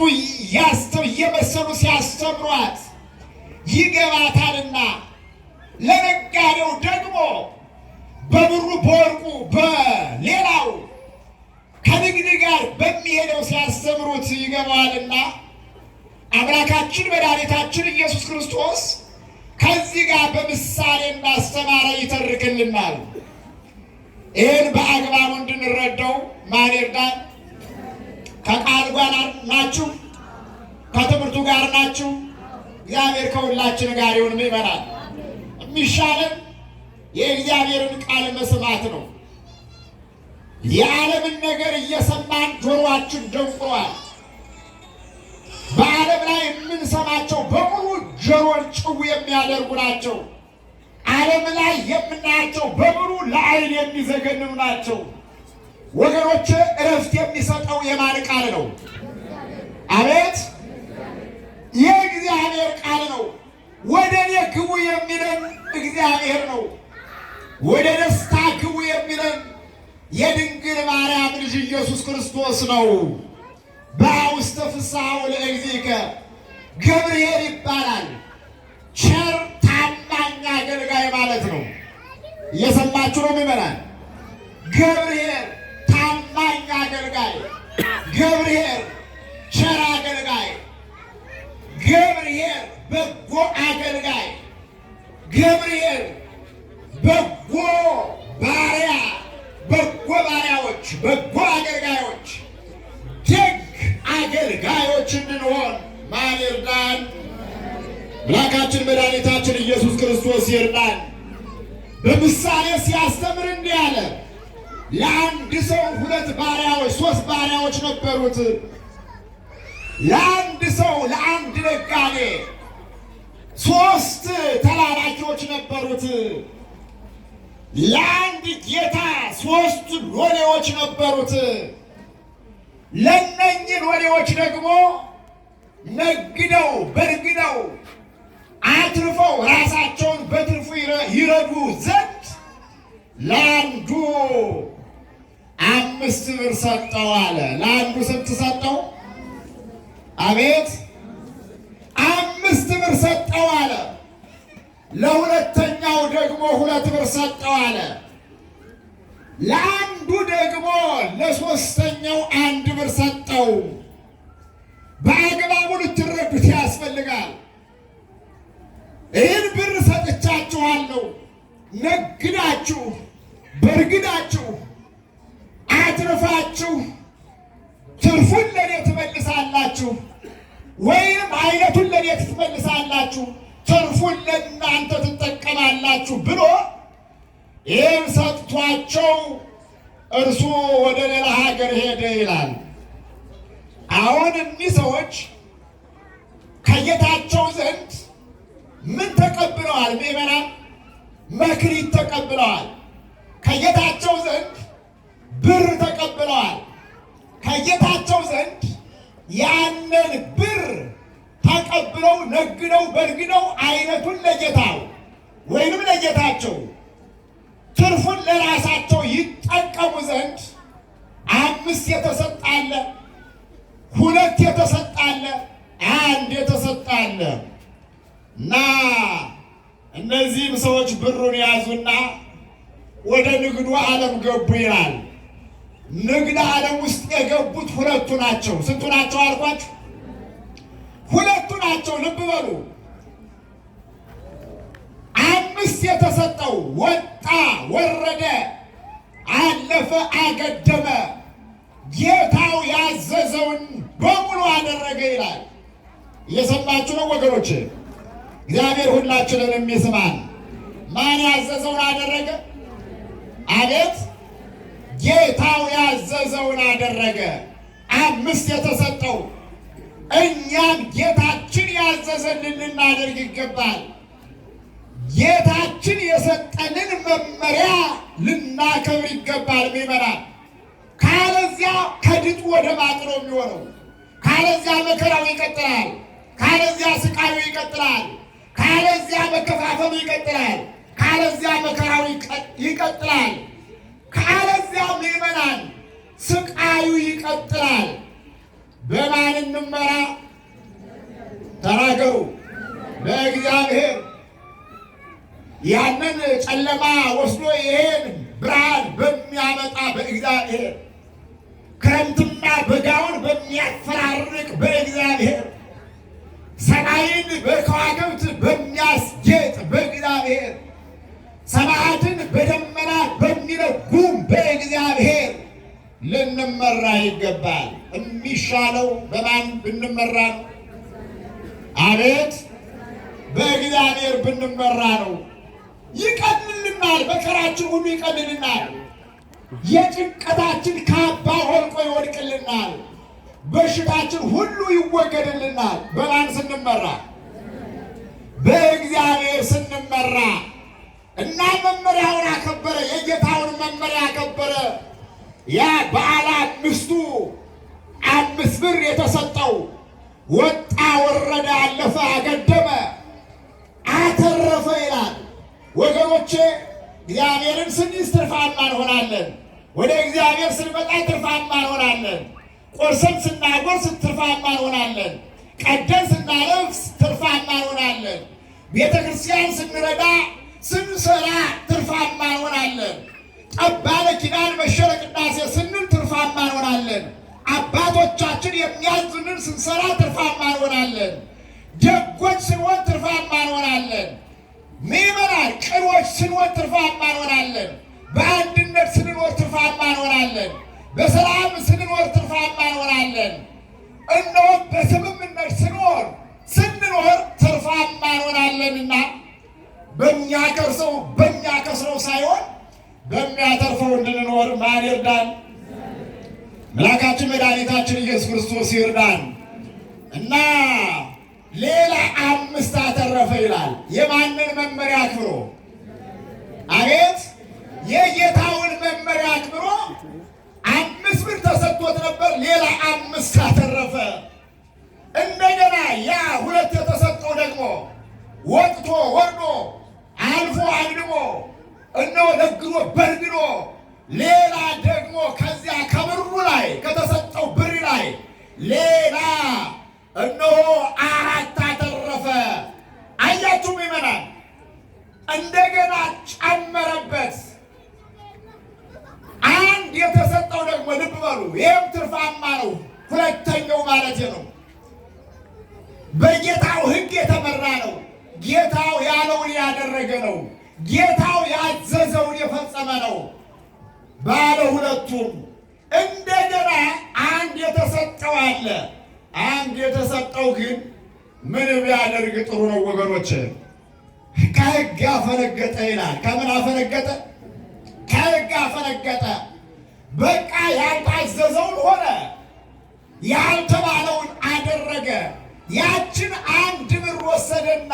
እየመሰሉ ሲያስተምሯት ይገባታልና ለነጋዴው ደግሞ በብሩ በወርቁ በሌላው ከንግድ ጋር በሚሄደው ሲያስተምሩት ይገባዋልና አምላካችን መድኃኒታችን ኢየሱስ ክርስቶስ ከዚህ ጋር በምሳሌ እንዳስተማረ ይተርክልናል። ይህን በአግባቡ እንድንረዳው ማን ይርዳን? ከቃል ጋር ናችሁ? ከትምህርቱ ጋር ናችሁ? እግዚአብሔር ከሁላችን ጋር ይሁን። ይመራል። የሚሻለን የእግዚአብሔርን ቃል መስማት ነው። የዓለምን ነገር እየሰማን ጆሮአችን ደንቁሯል። በዓለም ላይ የምንሰማቸው በሙሉ ጆሮን ጭው የሚያደርጉ ናቸው። ዓለም ላይ የምናያቸው በሙሉ ለዓይን የሚዘገንኑ ናቸው። ወገኖች እረፍት የሚሰጠው የማን ቃል ነው? አቤት! የእግዚአብሔር ቃል ነው። ወደ እኔ ግቡ የሚለን እግዚአብሔር ነው። ወደ ደስታ ግቡ የሚለን የድንግል ማርያም ልጅ ኢየሱስ ክርስቶስ ነው። በውስተ ፍስሐሁ ለእግዚእከ ገብርኄር ይባላል። ቸር ታማኝ አገልጋይ ማለት ነው። እየሰማችሁ ነው ምዕመናን? ገብርኄር ታማኝ አገልጋይ፣ ገብርኄር ቸር አገልጋይ፣ ገብርኄር በጎ አገልጋይ፣ ገብርኄር በጎ ባሪያ፣ በጎ ባሪያዎች፣ በጎ አገልጋዮች፣ ደግ አገልጋዮች እንድንሆን ማን ይርዳን? አምላካችን መድኃኒታችን ኢየሱስ ክርስቶስ ይርዳን። በምሳሌ ሲያስተምር እንዲህ አለ። ለአንድ ሰው 2 ባሪያዎች 3 ባሪያዎች ነበሩት። ለአንድ ሰው ለአንድ ነጋዴ 3 ተላላኪዎች ነበሩት። ለአንድ ጌታ 3 ሎሌዎች ነበሩት። ለእነኚህ ሎሌዎች ደግሞ ነግደው በርግደው አትርፈው ራሳቸውን በትርፉ ይረዱ ዘንድ ለአንዱ 5 ብር ሰጠው አለ። ለአንዱ ስንት ሰጠው? አቤት! 5 ብር ሰጠው አለ። ለሁለተኛው ደግሞ 2 ብር ሰጠው አለ። ለአንዱ ደግሞ ለሶስተኛው 1 ብር ሰጠው። በአግባቡ ልትረዱት ያስፈልጋል። ይህን ብር ሰጥቻችኋለሁ፣ ነግዳችሁ በርግዳችሁ አትርፋችሁ ትርፉን ለኔ ትመልሳላችሁ፣ ወይም አይነቱን ለኔ ትመልሳላችሁ፣ ትርፉን ለእናንተ ትጠቀማላችሁ ብሎ ይህን ሰጥቷቸው እርሱ ወደ ሌላ ሀገር ሄደ ይላል። አሁን እኒህ ሰዎች ከጌታቸው ዘንድ ምን ተቀብለዋል? ምዕመናን መክሊት ተቀብለዋል። ከጌታቸው ዘንድ ብር ተቀብለዋል። ከጌታቸው ዘንድ ያንን ብር ተቀብለው ነግደው በርግደው አይነቱን ለጌታው ወይንም ለጌታቸው ትርፉን ለራሳቸው ይጠቀሙ ዘንድ 5 የተሰጣለ፣ 2 የተሰጣለ፣ 1 የተሰጣለ እና እነዚህም ሰዎች ብሩን ያዙና ወደ ንግዱ ዓለም ገቡ ይላል። ንግድ ዓለም ውስጥ የገቡት 2 ናቸው። ስንቱ ናቸው አልኳችሁ? 2 ናቸው። ልብ በሉ። 5 የተሰጠው ወጣ ወረደ፣ አለፈ አገደመ፣ ጌታው ያዘዘውን በሙሉ አደረገ ይላል። እየሰማችሁ ነው ወገኖች? እግዚአብሔር ሁላችንን የሚስማን። ማን ያዘዘውን አደረገ? አቤት! ጌታው ያዘዘውን አደረገ። 5 የተሰጠው እኛም ጌታችን ያዘዘንን ልናደርግ ይገባል። ጌታችን የሰጠንን መመሪያ ልናከብር ይገባል። ምዕመናን፣ ካለዚያ ከድጡ ወደ ማጥ ነው የሚሆነው። ካለዚያ መከራው ይቀጥላል። ካለዚያ ስቃዩ ይቀጥላል። ካለዚያ መከፋፈሉ ይቀጥላል። ካለዚያ መከራው ይቀጥላል። ካለዚያ ምዕመናን ስቃዩ ይቀጥላል። በማን እንመራ? ተናገሩ። በእግዚአብሔር። ያንን ጨለማ ወስዶ ይሄን ብርሃን በሚያመጣ በእግዚአብሔር፣ ክረምትና በጋውን በሚያፈራርቅ በእግዚአብሔር፣ ሰማይን በከዋክብት በሚያስጌጥ በእግዚአብሔር፣ ሰማያትን በደመና በሚለጉም በእግዚአብሔር ልንመራ ይገባል። የሚሻለው በማን ብንመራ ነው? አቤት በእግዚአብሔር ብንመራ ነው። ይቀልልናል፣ መከራችን ሁሉ ይቀልልናል። የጭንቀታችን ካባ ወልቆ ይወድቅልናል። በሽታችን ሁሉ ይወገድልናል። በማን ስንመራ? በእግዚአብሔር ስንመራ እና መመሪያውን አከበረ። የጌታውን መመሪያ አከበረ። ያ በዓለ አምስቱ 5 ብር የተሰጠው ወጣ ወረደ፣ አለፈ፣ አገደመ፣ አተረፈ ይላል። ወገኖቼ እግዚአብሔርን ስንይዝ ትርፋማ እንሆናለን። ወደ እግዚአብሔር ስንመጣ ትርፋማ እንሆናለን። ቆርሰን ስናጎርስ ትርፋማ እንሆናለን። ቀደን ስናለብስ ትርፋማ እንሆናለን። ቤተ ክርስቲያን ስንረዳ ስንሰራ ትርፋማ እንሆናለን። ጠባለ ኪዳን መሸረ ቅዳሴ ስንል ትርፋማ እንሆናለን። አባቶቻችን የሚያዙንን ስንሰራ ትርፋማ እንሆናለን። ደጎች ስንሆን ትርፋማ እንሆናለን። ምዕመናን ቅኖች ስንሆን ትርፋማ እንሆናለን። በአንድነት ስንኖር ትርፋማ እንሆናለን። በሰላም ስንኖር ትርፋማ እንሆናለን። እነሆ በስምምነት ስንኖር ትርፋማ እንሆናለንና በሚያከስረው ሳይሆን በሚያተርፈው እንድንኖር ማን ይርዳን? አምላካችን መድኃኒታችን ኢየሱስ ክርስቶስ ይርዳን። እና ሌላ 5 አተረፈ ይላል። የማንን መመሪያ አክብሮ? አቤት የጌታውን መመሪያ አክብሮ 5 ብር ተሰጥቶት ነበር። ሌላ 5 አተረፈ። እንደገና ያ 2 የተሰጠው ደግሞ ወጥቶ ወርዶ አልፎ አግድሞ እነሆ ነግሮ በርግዶ ሌላ ደግሞ ከዚያ ከብሩ ላይ ከተሰጠው ብር ላይ ሌላ እነሆ 4 አተረፈ። አያችሁ ምዕመናን፣ እንደገና ጨመረበት። አንድ የተሰጠው ደግሞ ልብ በሉ፣ ይህም ትርፋማ ነው። ሁለተኛው ማለት ነው በጌታው ሕግ የተመራ ነው። ጌታው ያለውን ያደረገ ነው። ጌታው ያዘዘውን የፈጸመ ነው። ባለ 2ቱም እንደገና አንድ የተሰጠው አለ። አንድ የተሰጠው ግን ምን ቢያደርግ ጥሩ ነው ወገኖች? ከሕግ ያፈነገጠ ይላል። ከምን አፈነገጠ? ከሕግ አፈነገጠ። በቃ ያልታዘዘውን ሆነ፣ ያልተባለውን አደረገ። ያችን 1 ብር ወሰደና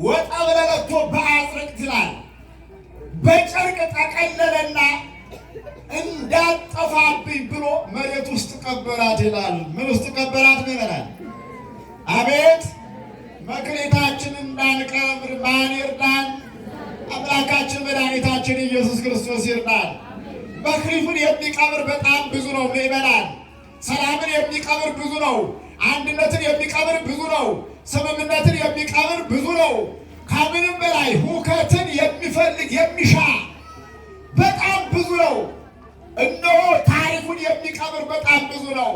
ወጣ ብለለቶ በአጽርቅት ይላል በጨርቅ ጠቀለለና እንዳጠፋብኝ ብሎ መሬት ውስጥ ቀበራት ይላል። ምን ውስጥ ቀበራት? ይበላል። አቤት መክሊታችን እንዳንቀብር ማን ይርዳን? አምላካችን መድኃኒታችን ኢየሱስ ክርስቶስ ይርዳን። መክሊቱን የሚቀብር በጣም ብዙ ነው። ይበላል። ሰላምን የሚቀብር ብዙ ነው። አንድነትን የሚቀብር ብዙ ነው። ስምምነትን የሚቀብር ብዙ ነው። ከምንም በላይ ሁከትን የሚፈልግ የሚሻ በጣም ብዙ ነው። እነሆ ታሪኩን የሚቀብር በጣም ብዙ ነው።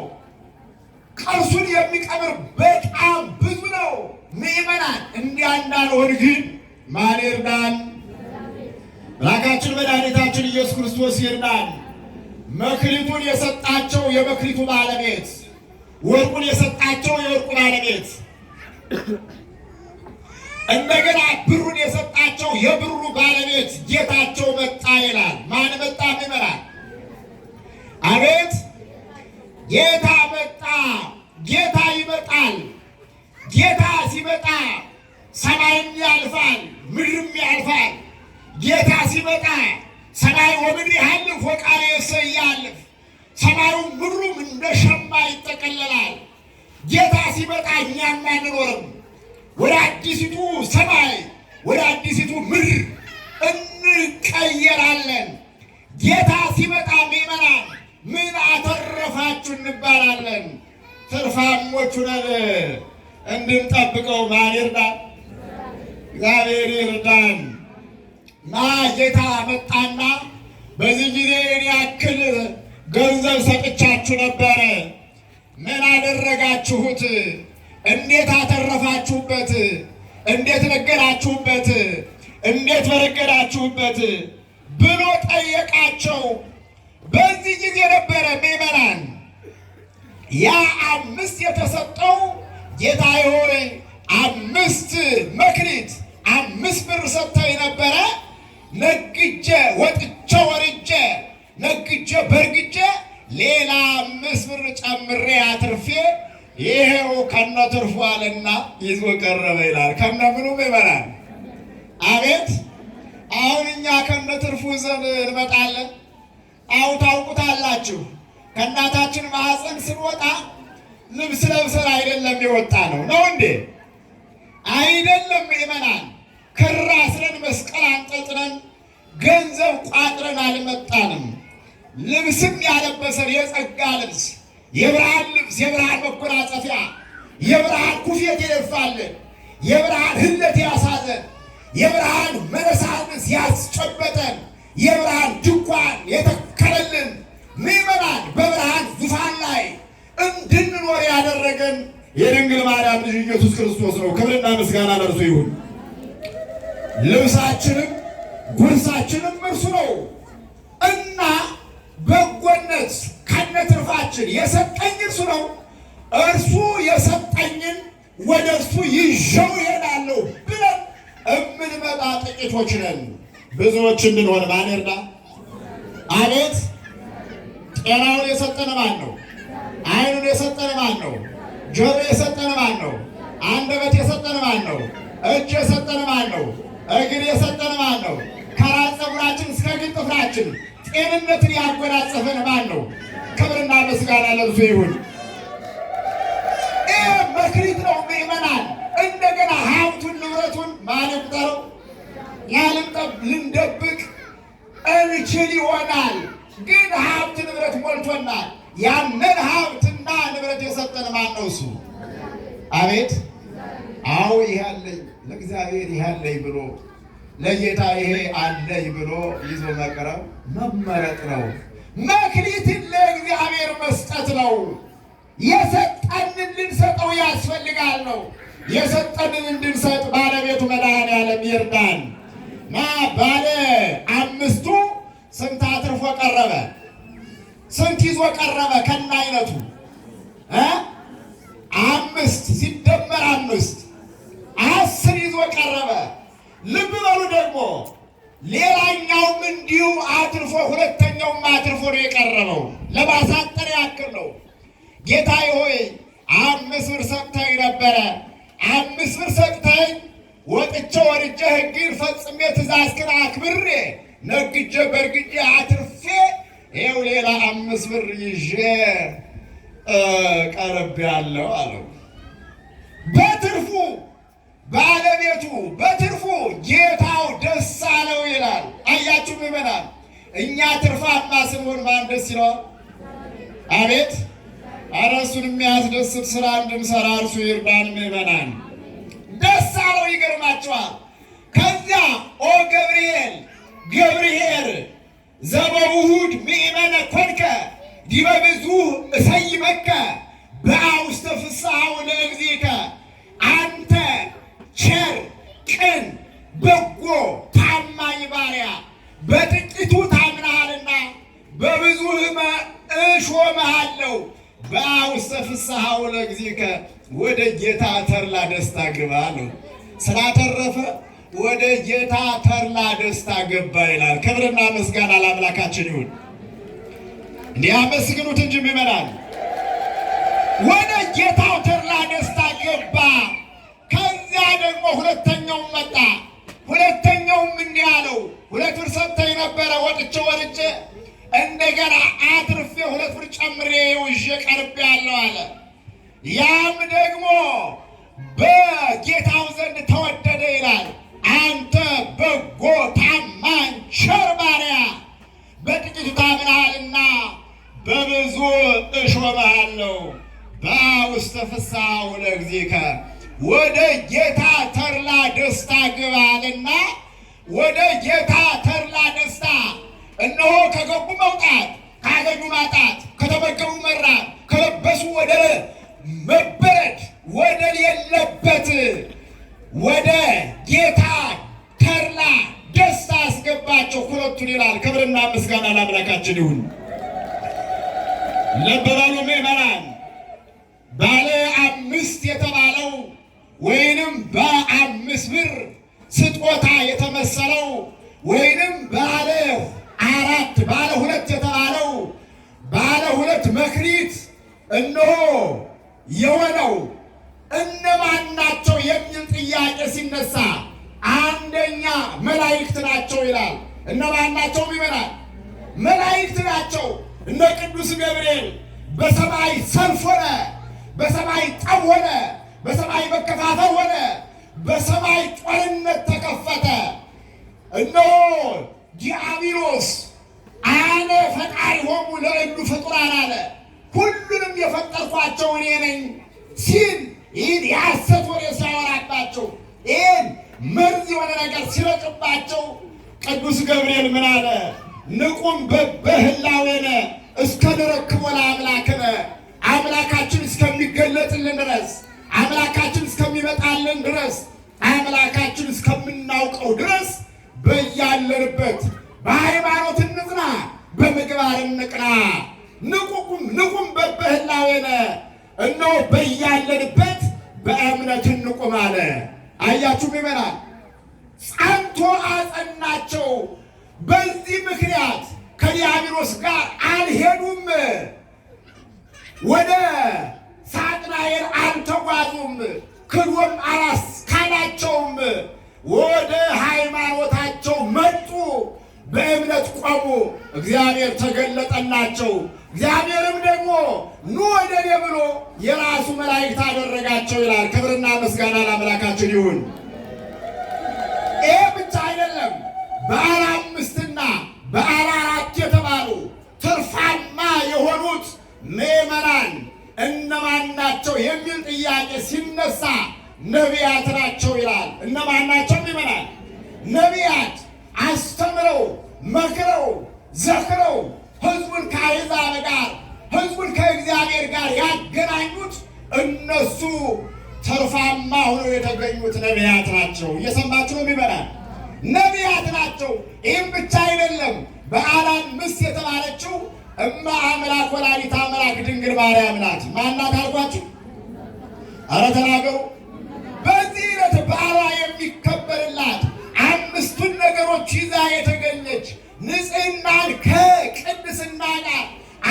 ቅርሱን የሚቀብር በጣም ብዙ ነው። ምዕመናን እንዲያ እንዳንሆን ግን ማን ይርዳን? አምላካችን መድኃኒታችን ኢየሱስ ክርስቶስ ይርዳን። መክሊቱን የሰጣቸው የመክሊቱ ባለቤት፣ ወርቁን የሰጣቸው የወርቁ ባለቤት፣ እንደገና ብሩን የሰጣቸው የብሩ ባለቤት ጌታቸው መጣ ይላል። ማን መጣ? ይመራል። አቤት ጌታ መጣ። ጌታ ይመጣል። ጌታ ሲመጣ ሰማይም ያልፋል፣ ምድርም ያልፋል። ጌታ ሲመጣ ሰማይ ወምድር ያልፍ ወቃል ያልፍ፣ ሰማዩም ምድሩም እንደ ሸማ ይጠቀለላል። ጌታ ሲመጣ እኛም አንኖርም። ወደ አዲሲቱ ሰማይ ወደ አዲሲቱ ምድር እንቀየራለን። ጌታ ሲመጣ ምዕመናን ምን አተረፋችሁ እንባላለን። ትርፋሞች ሆነን እንድንጠብቀው ማን ይርዳን? እግዚአብሔር ይርዳን። ጌታ መጣና በዚህ ጊዜ እኔ ያክል ገንዘብ ሰጥቻችሁ ነበረ፣ ምን አደረጋችሁት? እንዴት አተረፋችሁበት? እንዴት ነገራችሁበት? እንዴት በረገዳችሁበት ብሎ ጠየቃቸው። በዚህ ጊዜ ነበረ ምዕመናን ያ 5 የተሰጠው ጌታዬ ሆይ 5 መክሊት 5 ብር ሰጥተኸኝ ነበረ፣ ነግጄ ወጥቼ ወርጄ ነግጄ በርግጄ ሌላ 5 ብር ጨምሬ አትርፌ ይሄው ከነ ትርፉ አለና ይዞ ቀረበ ይላል። ከነ ምኑ ይበላል? አቤት! አሁን እኛ ከነ ትርፉ ዘንድ እንመጣለን። አሁን ታውቁታላችሁ፣ ከእናታችን ማህፀን ስንወጣ ልብስ ለብሰን አይደለም የወጣ ነው እንዴ? አይደለም ምዕመናን፣ ክር አስረን መስቀል አንጠልጥለን ገንዘብ ቋጥረን አልመጣንም። ልብስም ያለበሰን የጸጋ ልብስ፣ የብርሃን ልብስ፣ የብርሃን መጎናጸፊያ፣ የብርሃን ኩፌት የደፋልን፣ የብርሃን ህለት ያሳዘን፣ የብርሃን መነሳንስ ያስጨበጠን፣ የብርሃን ድንኳን የተከለልን ምዕመናን በብርሃን ዙፋን ላይ እንድንኖር ያደረገን የድንግል ማርያም ልጅ ኢየሱስ ክርስቶስ ነው። ክብርና ምስጋና ለእርሱ ይሁን። ልብሳችንም ጉርሳችንም እርሱ ነው እና በጎነት ከነትርፋችን የሰጠኝ እርሱ ነው። እርሱ የሰጠኝን ወደ እርሱ ይዤው እሄዳለሁ ብለን እምንመጣ ጥቂቶች ነን። ብዙዎች እንድንሆን ማን ይርዳ? አቤት! ጤናውን የሰጠን ማን ነው? ዓይኑን የሰጠን ማን ነው? ጆሮ የሰጠን ማን ነው? አንደበት የሰጠን ማን ነው? እጅ የሰጠን ማን ነው? እግር የሰጠን ማን ነው? ከራስ ፀጉራችን እስከ እግር ጥፍራችን ጤንነትን ያጎናጸፈን ማን ነው? ክብርና ምስጋና ለእርሱ ይሁን። ይህ መክሊት ነው ምዕመናን። እንደገና ሀብቱን ንብረቱን ማን ይቁጠረው? ልንደብቅ እንችል ይሆናል፣ ግን ሀብት ንብረት ሞልቶናል። ያንን ሀብትና ንብረት የሰጠን ማን ነው? እሱ። አቤት! አዎ ይሄ አለኝ ለእግዚአብሔር ይሄ አለኝ ብሎ ለጌታ ይሄ አለኝ ብሎ ይዞ መቅረብ መመረጥ ነው። መክሊትን ለእግዚአብሔር መስጠት ነው። የሰጠንን ልንሰጠው ያስፈልጋል ነው። የሰጠንን እንድንሰጥ ባለቤቱ መድኃኔዓለም ይርዳን። ባለ 5ቱ ስንት አትርፎ ቀረበ? ስንት ይዞ ቀረበ? ከነ አይነቱ 5 ሲደመር 5 10 ይዞ ቀረበ። ልብ በሉ ደግሞ ሌላኛውም እንዲሁ አትርፎ ሁለተኛውም አትርፎ ነው የቀረበው። ለማሳጠር ያክል ነው። ጌታዬ ሆይ 5 ብር ሰጥተኸኝ ነበረ፣ 5 ብር ሰጥተኸኝ ወጥቼ ወርጄ ሕግን ፈጽሜ ትእዛዝህን አክብሬ ነግጄ በርግጄ አትርፌ ይኸው ሌላ 5 ብር ይዤ ቀርቤያለሁ አለው። በትርፉ ባለቤቱ በትርፉ ጌታው ደስ አለው ይላል። አያችሁ ምዕመናን፣ እኛ ትርፋማ ስንሆን ማን ደስ ይለዋል? አቤት! ኧረ እሱን የሚያስደስት ስራ እንድንሰራ እርሱ ይርዳን። ምዕመናን ደስ አለው። ይገርማችኋል። ከዚያ ኦ ገብርኄር ዘበውሁድ ምእመነ ኮንከ ዲበ ብዙኅ እሰይመከ በአውስተ ፍስሐሁ ለእግዚእከ፣ አንተ ቸር ቅን በጎ ታማኝ ባሪያ በጥቂቱ ታምነሃልና በብዙ እሾምሃለሁ፣ በአውስተ ፍስሐሁ ለእግዚእከ፣ ወደ ጌታ ተድላ ደስታ ግባ ነው። ስላተረፈ ወደ ጌታ ተድላ ደስታ ገባ ይላል። ክብርና ምስጋና ለአምላካችን ይሁን። እንዲያመስግኑት እንጂ ምዕመናን፣ ወደ ጌታው ተድላ ደስታ ገባ። ከዚያ ደግሞ ሁለተኛውም መጣ። ሁለተኛውም እንዲህ አለው፣ 2 ብር ሰጥተኸኝ ነበረ፣ ወጥቼ ወርጄ እንደገና አትርፌ 2 ብር ጨምሬ ይዤ ቀርቤያለሁ አለ። ያም ደግሞ በጌታው ዘንድ ተወደደ ይላል። አንተ በጎ ታማኝ ቸር ባሪያ፣ በጥቂቱ ታምነሃልና በብዙ እሾምሃለሁ፣ ፍስሐሁ ለእግዚእከ ወደ ጌታ ተድላ ደስታ ግባ አለና ወደ ጌታ ተድላ ደስታ እነሆ ከገቡ መውጣት፣ ካገኙ ማጣት፣ ከተመገቡ መራብ፣ ከለበሱ ወደ መበረድ ወደ ሌለበት ወደ ጌታ ተድላ ደስታ አስገባቸው ሁለቱን ይላል። ክብርና ምስጋና ለአምላካችን ይሁን። ልብ በሉ ምዕመናን፣ ባለ 5 የተባለው ወይንም በ5 ብር ስጦታ የተመሰለው ወይንም ባለ 4 ባለ 2 የተባለው ባለ 2 መክሊት እነሆ የሆነው እነማን ናቸው የሚል ጥያቄ ሲነሳ አንደኛ መላእክት ናቸው ይላል። እነማን ናቸው ይመናል? መላእክት ናቸው። እነ ቅዱስ ገብርኤል በሰማይ ሰልፍ ሆነ፣ በሰማይ ጠብ ሆነ፣ በሰማይ መከፋፈል ሆነ፣ በሰማይ ጦርነት ተከፈተ። እነሆ ዲያብሎስ አነ ፈጣሪሆሙ ለእሉ ፍጡራን አለ፣ ሁሉንም የፈጠርኳቸው እኔ ነኝ ሲል ይህን የሐሰት ወሬ ሲያወራባቸው ይህን መርዝ የሆነ ነገር ሲረጭባቸው ቅዱስ ገብርኤል ምን አለ? ንቁም በህላዌነ እስከ ንረክቦ ለአምላክነ አምላካችን እስከሚገለጥልን ድረስ አምላካችን እስከሚመጣልን ድረስ አምላካችን እስከምናውቀው ድረስ በያለንበት በሃይማኖት እንጽና፣ በምግባር እንቅና። ንቁም በህላዌነ እነሆ በያለንበት በእምነት እንቁም አለ። አያችሁ ይመናል ጸንቶ አጸናቸው። በዚህ ምክንያት ከዲያብሎስ ጋር አልሄዱም፣ ወደ ሳጥናኤል አልተጓዙም፣ ክዶም አላስካዳቸውም። ወደ ሃይማኖታቸው መጡ፣ በእምነት ቆሙ። እግዚአብሔር ተገለጠላቸው። እግዚአብሔርም ደግሞ ኑ ወደ እኔ ብሎ የራሱ መላእክት አደረጋቸው ይላል። ክብርና ምስጋና ለአምላካችን ይሁን። ይሄ ብቻ አይደለም። በዓለ 5ና በዓለ 4 የተባሉ ትርፋማ የሆኑት ምዕመናን እነማን ናቸው የሚል ጥያቄ ሲነሳ ነቢያት ናቸው ይላል። እነማን ናቸው ምዕመናን? ነቢያት አስተምረው መክረው ዘክረው ሕዝቡን ከአሕዛብ ጋር ሕዝቡን ከእግዚአብሔር ጋር ያገናኙት እነሱ ትርፋማ ሆነው የተገኙት ነቢያት ናቸው። እየሰማችሁ ነው ምዕመናን? ነቢያት ናቸው። ይህም ብቻ አይደለም። በዓለ 5 የተባለችው እመ አምላክ ወላዲተ አምላክ ድንግል ማርያም ናት። ማናት አልኳችሁ? ኧረ ተናገሩ። በዚህ ዕለት በዓሏ የሚከበርላት 5ቱን ነገሮች ይዛ የተገኘች ንጽሕናን ከቅድስና ጋር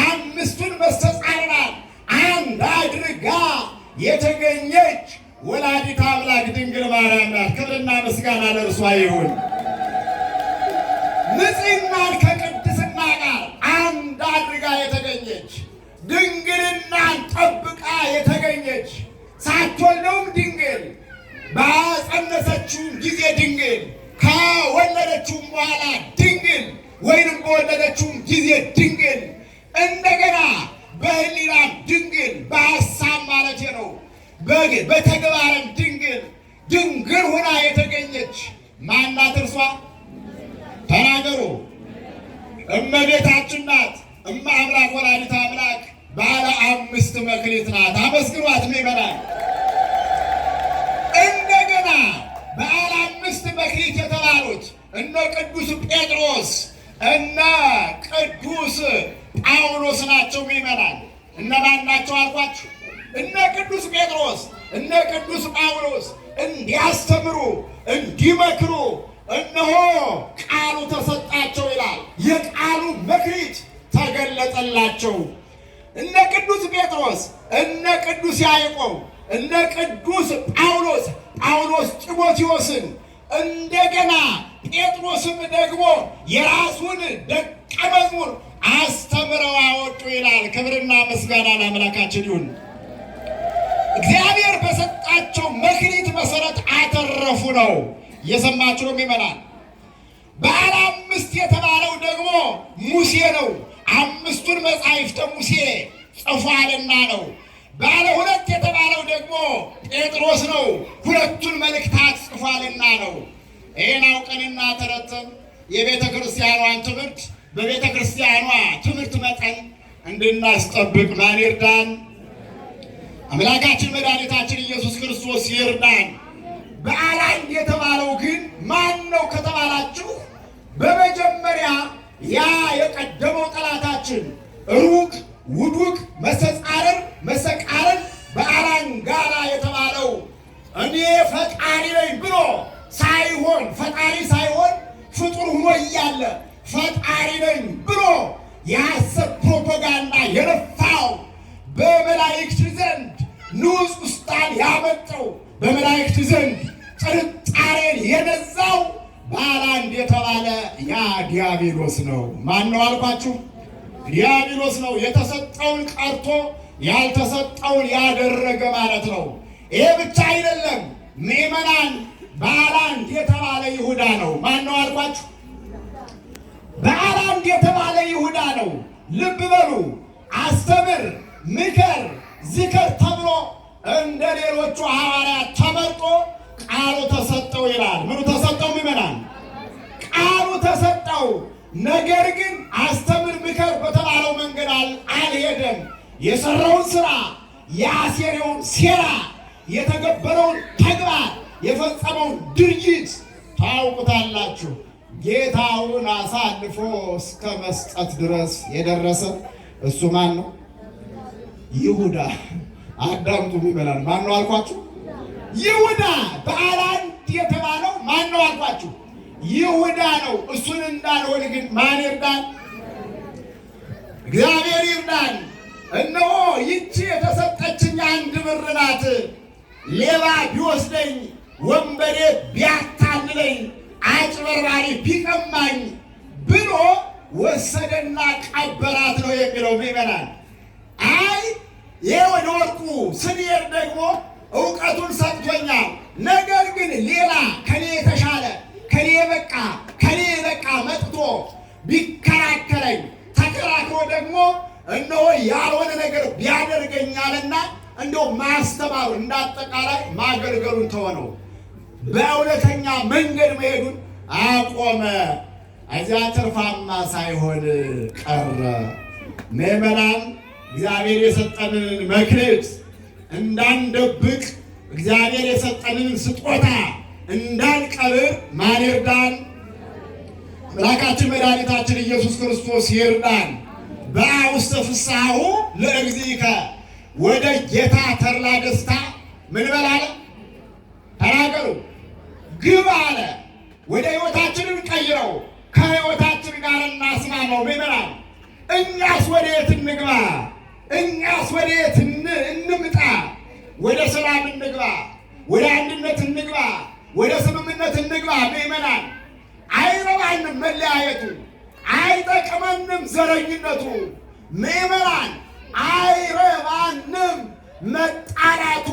5ቱን መስተጻርራት አንድ አድርጋ የተገኘች ወላዲተ አምላክ ድንግል ማርያም ናት። ክብርና ምስጋና ለእርሷ ይሁን። ንጽሕናን ከቅድስና ጋር አንድ አድርጋ የተገኘች ድንግልናን ጠብቃ የተገኘች ሳትወልደውም ድንግል ባጸነሰችውም ጊዜ ድንግል ከወለደችውም በኋላ ድንግል ወይንም በወለደችውም ጊዜ ድንግል እንደገና በሕሊናም ድንግል በሐሳብ ማለት ነው በተግባርም ድንግል ሆና የተገኘች ማናት? እርሷ ተናገሩ። እመቤታችን ናት። እመ አምላክ ወላዲተ አምላክ ባለ 5 መክሊት ናት። አመስግኗት ምዕመናን። እንደገና ባለ 5 መክሊት የተባሉት እነ ቅዱስ ጴጥሮስ እነ ቅዱስ ጳውሎስ ናቸው ምዕመናን። እነማን ናቸው አልኳችሁ? እነ ቅዱስ ጴጥሮስ እነ ቅዱስ ጳውሎስ እንዲያስተምሩ እንዲመክሩ እነሆ ቃሉ ተሰጣቸው ይላል። የቃሉ መክሊት ተገለጠላቸው። እነ ቅዱስ ጴጥሮስ እነ ቅዱስ ያዕቆብ እነ ቅዱስ ጳውሎስ ጢሞቴዎስን እንደገና ጴጥሮስም ደግሞ የራሱን ደቀ መዝሙር አስተምረው አወጡ ይላል። ክብርና ምስጋና ለአምላካችን ይሁን። እግዚአብሔር በሰጣቸው መክሊት መሰረት አተረፉ ነው። እየሰማችሁ ነው ምዕመናን? በዓለ 5 የተባለው ደግሞ ሙሴ ነው። 5ቱን መጻሕፍተ ሙሴ ጽፏልና ነው። ባለ ሁለት የተባለው ደግሞ ጴጥሮስ ነው። ሁለቱን መልእክታት ጽፏልና ነው። ይህን አውቀንና ተረተን የቤተ ክርስቲያኗን ትምህርት በቤተ ክርስቲያኗ ትምህርት መጠን እንድናስጠብቅ ማን ይርዳን? አምላካችን መድኃኒታችን ኢየሱስ ክርስቶስ ይርዳን። በዓለ አንድ የተባለው ግን ማን ነው ከተባላችሁ በመጀመሪያ ያ የቀደመው ጠላታችን ሩቅ ውዱቅ መሰቃረን በአላንጋራ የተባለው እኔ ፈጣሪ ነኝ ብሎ ሳይሆን ፈጣሪ ሳይሆን ፍጡር ሆኖ እያለ ፈጣሪ ነኝ ብሎ የሐሰት ፕሮፓጋንዳ የነፋው በመላእክት ዘንድ ንዑስ ውስጣን ያመጣው በመላእክት ዘንድ ጥርጣሬን የነዛው በዓለ አንድ የተባለ ያ ዲያብሎስ ነው። ማን ነው አልኳችሁ? ዲያብሎስ ነው። የተሰጠውን ቀርቶ ያልተሰጠውን ያደረገ ማለት ነው። ይሄ ብቻ አይደለም። ምዕመናን በዓለ አንድ የተባለ ይሁዳ ነው። ማን ነው አልኳችሁ? በዓለ አንድ የተባለ ይሁዳ ነው። ልብ በሉ። አስተምር፣ ምከር፣ ዝከር ተብሎ እንደ ሌሎቹ ሐዋርያት ተመርጦ ቃሉ ተሰጠው ይላል። ምኑ ተሰጠው? ምዕመናን ቃሉ ተሰጠው። ነገር ግን አስተምር፣ ምከር በተባለው መንገድ አልሄደም። የሰራውን ስራ፣ የአሴረውን ሴራ፣ የተገበረውን ተግባር፣ የፈጸመውን ድርጊት ታውቁታላችሁ። ጌታውን አሳልፎ እስከ መስጠት ድረስ የደረሰ እሱ ማን ነው? ይሁዳ። አዳምጡ ይበላል። ማን ነው አልኳችሁ? ይሁዳ። በዓለ አንድ የተባለው ማን ነው አልኳችሁ? ይሁዳ ነው። እሱን እንዳልሆን ግን ማን ይርዳን? እግዚአብሔር ይርዳን። እነሆ ይቺ የተሰጠችኝ አንድ ብር ናት። ሌባ ቢወስደኝ፣ ወንበዴ ቢያታልለኝ፣ አጭበርባሪ ቢቀማኝ ብሎ ወሰደና ቀበራት ነው የሚለው ምዕመናን። አይ ይህ ወደ ወርቁ ስንሄድ ደግሞ እውቀቱን ሰጥቶኛል። ነገር ግን ሌላ ከኔ የተሻለ ከኔ በቃ መጥቶ ቢከራከረኝ ተከራክሮ ደግሞ እነሆ ያልሆነ ነገር ቢያደርገኛልና እንደው ማስተማሩ እንዳጠቃላይ ማገልገሉን ተወነው። በእውነተኛ መንገድ መሄዱን አቆመ። እዚያ ትርፋማ ሳይሆን ቀረ። ምዕመናን እግዚአብሔር የሰጠንን መክሊት እንዳንደብቅ፣ እግዚአብሔር የሰጠንን ስጦታ እንዳንቀብር ማን ይርዳን? አምላካችን መድኃኒታችን ኢየሱስ ክርስቶስ ይርዳን። በውስተ ፍስሐሁ ለእግዚእከ፣ ወደ ጌታ ተድላ ደስታ ምን በል አለ? ተናገሩ። ግብ አለ። ወደ ሕይወታችንን ቀይረው፣ ከሕይወታችን ጋር እናስማማው። ምዕመናን እኛስ ወዴት እንግባ? እኛስ ወዴት እንምጣ? ወደ ሰላም እንግባ፣ ወደ አንድነት እንግባ፣ ወደ ስምምነት እንግባ። ምዕመናን አይረባንም መለያየቱ፣ አይጠቅመንም ዘረኝነቱ። ምዕመናን አይረባንም መጣላቱ፣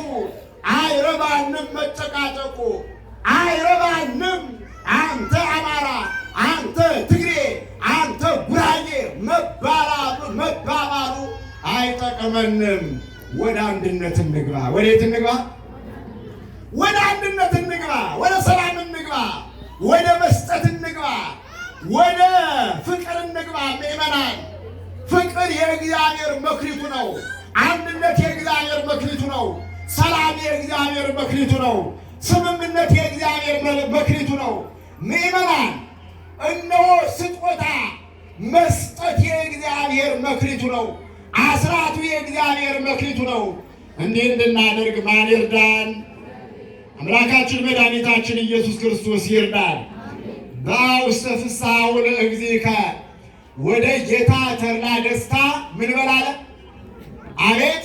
አይረባንም መጨቃጨቁ፣ አይረባንም አንተ አማራ፣ አንተ ትግሬ፣ አንተ ጉራጌ መባባሉ አይጠቅመንም። ወደ አንድነት እንግባ። ወዴት እንግባ? ወደ አንድነት እንግባ፣ ወደ ሰላም እንግባ፣ ወደ መስጠት እንግባ፣ ወደ ፍቅር እንግባ። ምዕመናን ፍቅር የእግዚአብሔር መክሊቱ ነው። አንድነት የእግዚአብሔር መክሊቱ ነው። ሰላም የእግዚአብሔር መክሊቱ ነው። ስምምነት የእግዚአብሔር መክሊቱ ነው። ምዕመናን እነሆ ስጦታ መስጠት የእግዚአብሔር መክሊቱ ነው። አስራቱ የእግዚአብሔር መክሊቱ ነው። እንዲህ እንድናደርግ ማን ይርዳን? አምላካችን መድኃኒታችን ኢየሱስ ክርስቶስ ይርዳን። በውስተ ፍስሐሁ ለእግዚእከ፣ ወደ ጌታ ተድላ ደስታ ምን በል አለ? አቤት።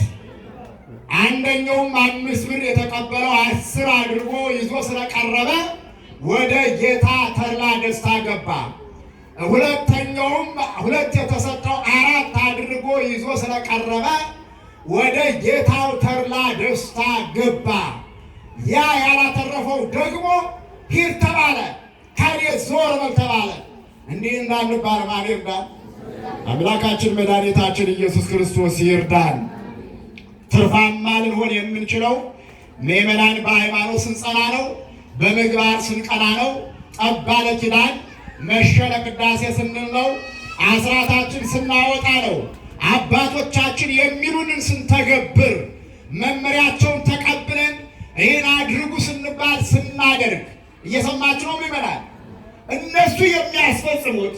አንደኛውም 5 ብር የተቀበለው 10 አድርጎ ይዞ ስለቀረበ ወደ ጌታ ተድላ ደስታ ገባ። ሁለተኛውም 2 የተሰጠው 4 አድርጎ ይዞ ስለቀረበ ወደ ጌታው ተድላ ደስታ ገባ። ያ ያላተረፈው ደግሞ ሂድ ተባለ፣ ከቤት ዞር በል ተባለ። እንዲህ እንዳንባል ማን ይርዳን? አምላካችን መድኃኒታችን ኢየሱስ ክርስቶስ ይርዳን። ትርፋማ ልንሆን የምንችለው ምእመናን በሃይማኖት ስንጸና ነው፣ በምግባር ስንቀና ነው፣ ጠባ ለኪዳን መሸ ለቅዳሴ ስንል ነው፣ አስራታችን ስናወጣ ነው፣ አባቶቻችን የሚሉንን ስንተገብር፣ መመሪያቸውን ተቀብለን ይህን አድርጉ ስንባል ስናደርግ። እየሰማችሁ ነው ምእመናን? እነሱ የሚያስፈጽሙት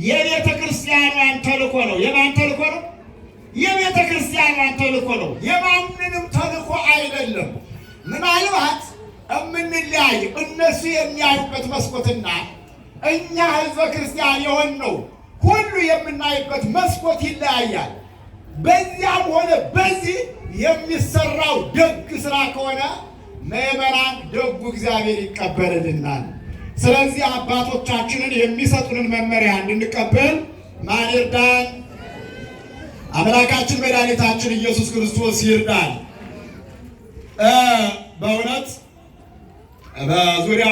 የቤተ ክርስቲያኗን ተልእኮ ነው። የማን ተልእኮ ነው? የቤተ ክርስቲያኗን ተልእኮ ነው። የማንንም ተልእኮ አይደለም። ምናልባት የምንለያይ እነሱ የሚያዩበት መስኮትና እኛ ሕዝበ ክርስቲያን የሆንነው ሁሉ የምናይበት መስኮት ይለያያል። በዚያም ሆነ በዚህ የሚሰራው ደግ ስራ ከሆነ ምእመናን ደጉ እግዚአብሔር ይቀበልልናል። ስለዚህ አባቶቻችንን የሚሰጡንን መመሪያ እንድንቀበል ማን ይርዳን? አምላካችን መድኃኒታችን ኢየሱስ ክርስቶስ ይርዳል። በእውነት በዙሪያ